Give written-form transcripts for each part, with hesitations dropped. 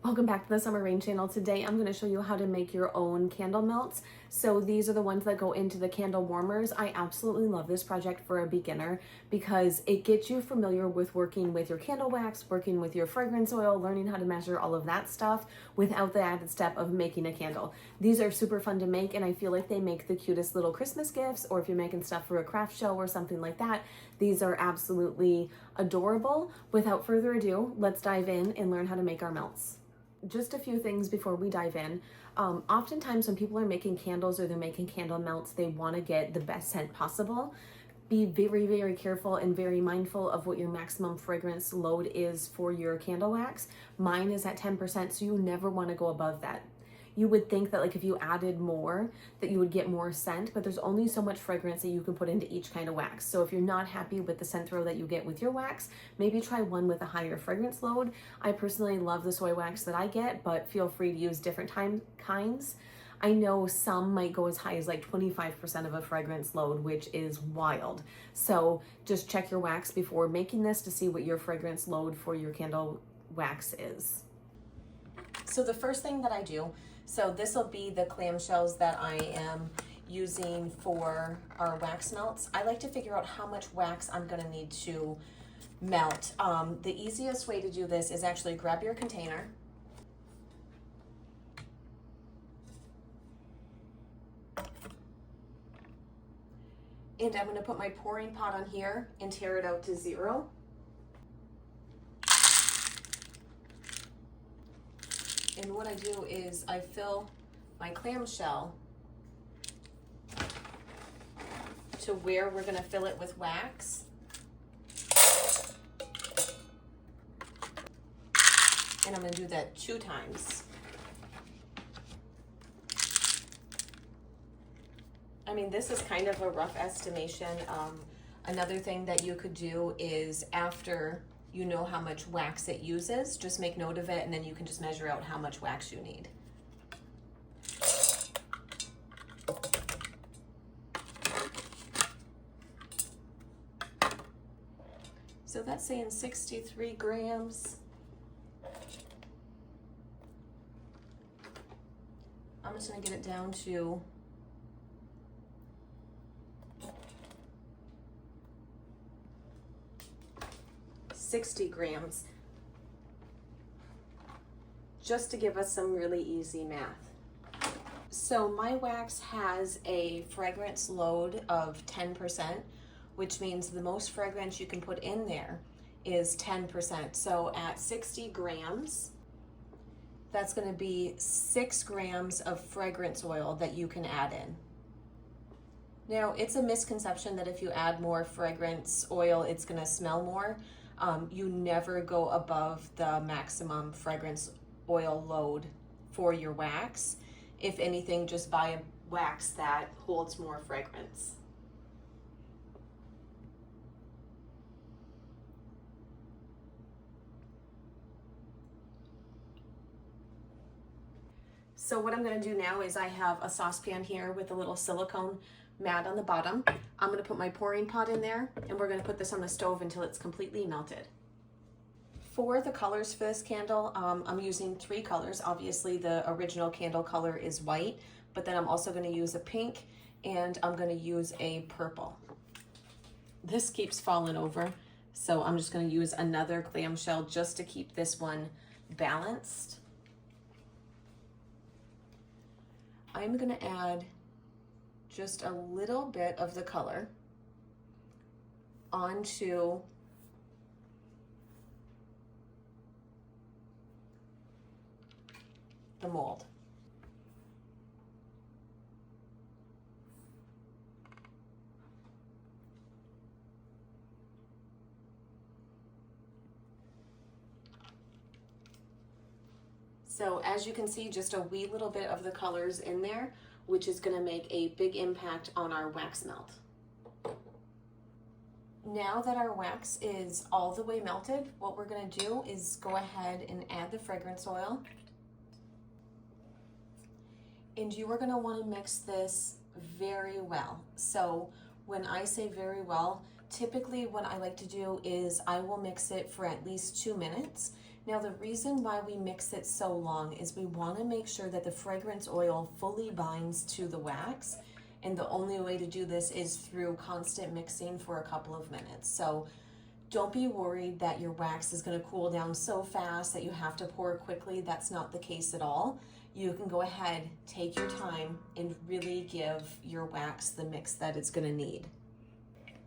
Welcome back to the Summer Rain channel. Today I'm going to show you how to make your own candle melts. So these are the ones that go into the candle warmers. I absolutely love this project for a beginner because it gets you familiar with working with your candle wax, working with your fragrance oil, learning how to measure all of that stuff without the added step of making a candle. These are super fun to make and I feel like they make the cutest little Christmas gifts, or if you're making stuff for a craft show or something like that, these are absolutely adorable. Without further ado, let's dive in and learn how to make our melts. Just a few things before we dive in. Oftentimes when people are making candles or they're making candle melts, they want to get the best scent possible. Be very, very careful and very mindful of what your maximum fragrance load is for your candle wax. Mine is at 10%, so you never want to go above that. You would think that like if you added more that you would get more scent, but there's only so much fragrance that you can put into each kind of wax. So if you're not happy with the scent throw that you get with your wax, maybe try one with a higher fragrance load. I personally love the soy wax that I get, but feel free to use different kinds. I know some might go as high as like 25% of a fragrance load, which is wild. So just check your wax before making this to see what your fragrance load for your candle wax is. So the first thing that I do, so this will be the clamshells that I am using for our wax melts. I like to figure out how much wax I'm gonna need to melt. The easiest way to do this is actually grab your container. And I'm gonna put my pouring pot on here and tear it out to 0. And what I do is I fill my clamshell to where we're gonna fill it with wax. And I'm gonna do that 2 times. I mean, this is kind of a rough estimation. Another thing that you could do is after you know how much wax it uses, just make note of it and then you can just measure out how much wax you need. So that's saying 63 grams. I'm just gonna get it down to 60 grams, just to give us some really easy math. So my wax has a fragrance load of 10%, which means the most fragrance you can put in there is 10%. So at 60 grams, that's gonna be 6 grams of fragrance oil that you can add in. Now, it's a misconception that if you add more fragrance oil, it's gonna smell more. You never go above the maximum fragrance oil load for your wax. If anything, just buy a wax that holds more fragrance. So what I'm gonna do now is I have a saucepan here with a little silicone mat on the bottom. I'm gonna put my pouring pot in there and we're gonna put this on the stove until it's completely melted. For the colors for this candle, I'm using 3 colors. Obviously the original candle color is white, but then I'm also gonna use a pink and I'm gonna use a purple. This keeps falling over, so I'm just gonna use another clamshell just to keep this one balanced. I'm gonna add just a little bit of the color onto the mold. So as you can see, just a wee little bit of the colors in there, which is gonna make a big impact on our wax melt. Now that our wax is all the way melted, what we're gonna do is go ahead and add the fragrance oil. And you are gonna wanna mix this very well. So when I say very well, typically what I like to do is I will mix it for at least 2 minutes. Now the reason why we mix it so long is we want to make sure that the fragrance oil fully binds to the wax, and the only way to do this is through constant mixing for a couple of minutes. So don't be worried that your wax is going to cool down so fast that you have to pour quickly. That's not the case at all. You can go ahead, take your time, and really give your wax the mix that it's going to need.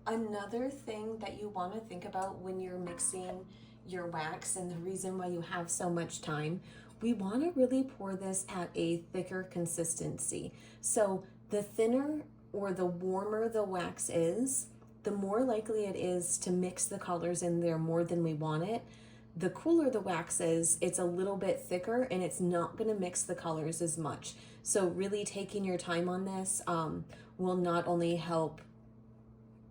Another thing that you want to think about when you're mixing your wax, and the reason why you have so much time, we want to really pour this at a thicker consistency. So the thinner or the warmer the wax is, the more likely it is to mix the colors in there more than we want it. The cooler the wax is, it's a little bit thicker and it's not going to mix the colors as much. So really taking your time on this will not only help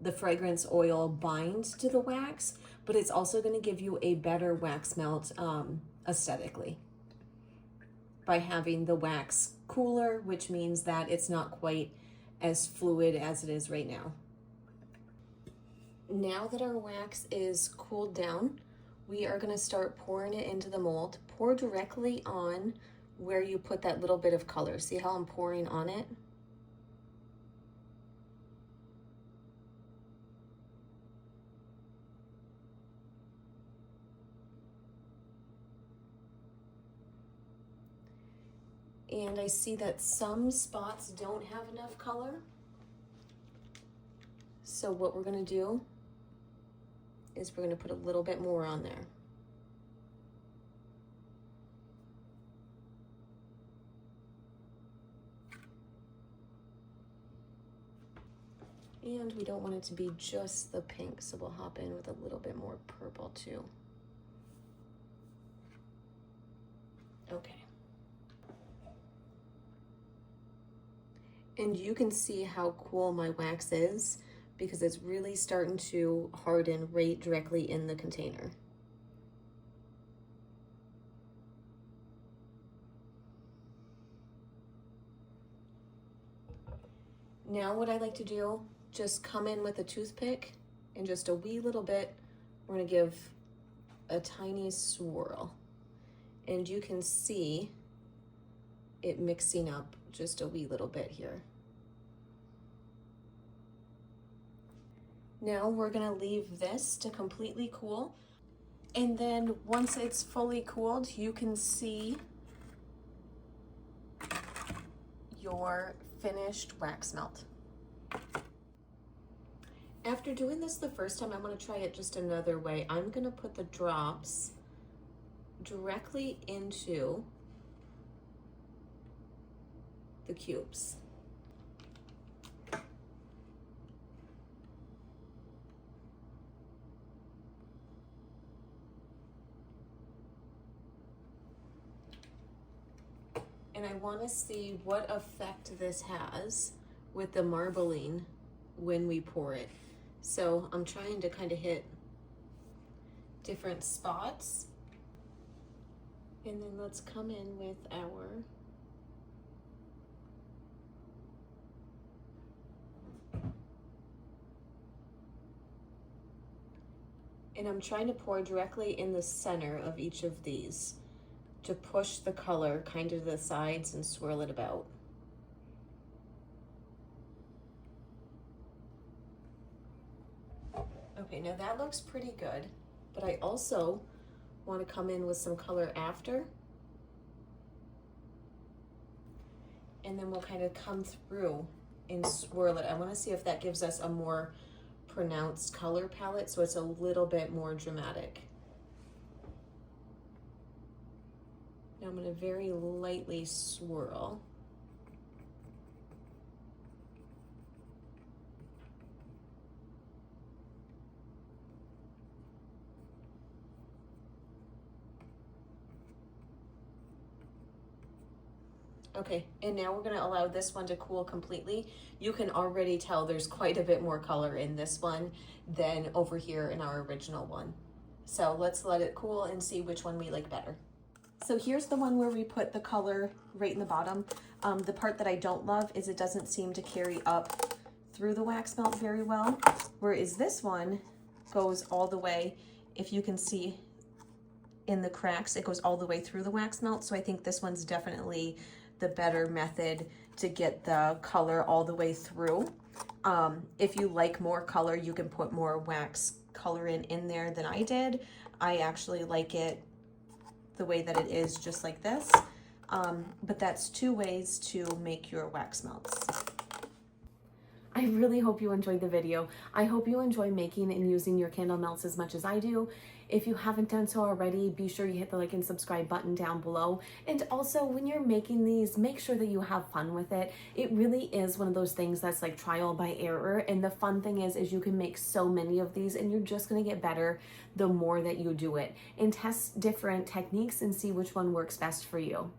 the fragrance oil bind to the wax, but it's also going to give you a better wax melt aesthetically by having the wax cooler, which means that it's not quite as fluid as it is right now. Now that our wax is cooled down, we are going to start pouring it into the mold. Pour directly on where you put that little bit of color. See how I'm pouring on it? And I see that some spots don't have enough color. So what we're going to do is we're going to put a little bit more on there. And we don't want it to be just the pink, so we'll hop in with a little bit more purple too. Okay. And you can see how cool my wax is because it's really starting to harden right directly in the container. Now what I like to do, just come in with a toothpick and just a wee little bit, we're gonna give a tiny swirl. And you can see it mixing up just a wee little bit here. Now we're gonna leave this to completely cool. And then once it's fully cooled, you can see your finished wax melt. After doing this the first time, I'm gonna try it just another way. I'm gonna put the drops directly into the cubes. And I want to see what effect this has with the marbling when we pour it. So I'm trying to kind of hit different spots. And then let's come in with our and I'm trying to pour directly in the center of each of these to push the color kind of to the sides and swirl it about. Okay, now that looks pretty good, but I also want to come in with some color after. And then we'll kind of come through and swirl it. I want to see if that gives us a more pronounced color palette, so it's a little bit more dramatic. Now I'm going to very lightly swirl. Okay, and now we're going to allow this one to cool completely. You can already tell there's quite a bit more color in this one than over here in our original one. So let's let it cool and see which one we like better. So here's the one where we put the color right in the bottom. The part that I don't love is it doesn't seem to carry up through the wax melt very well, whereas this one goes all the way. If you can see, in the cracks, it goes all the way through the wax melt. So I think this one's definitely the better method to get the color all the way through. If you like more color, you can put more wax color in there than I did. I actually like it the way that it is, just like this. But that's 2 ways to make your wax melts. I really hope you enjoyed the video. I hope you enjoy making and using your candle melts as much as I do. If you haven't done so already, be sure you hit the like and subscribe button down below. And also, when you're making these, make sure that you have fun with it. It really is one of those things that's like trial by error. And the fun thing is you can make so many of these and you're just gonna get better the more that you do it. And test different techniques and see which one works best for you.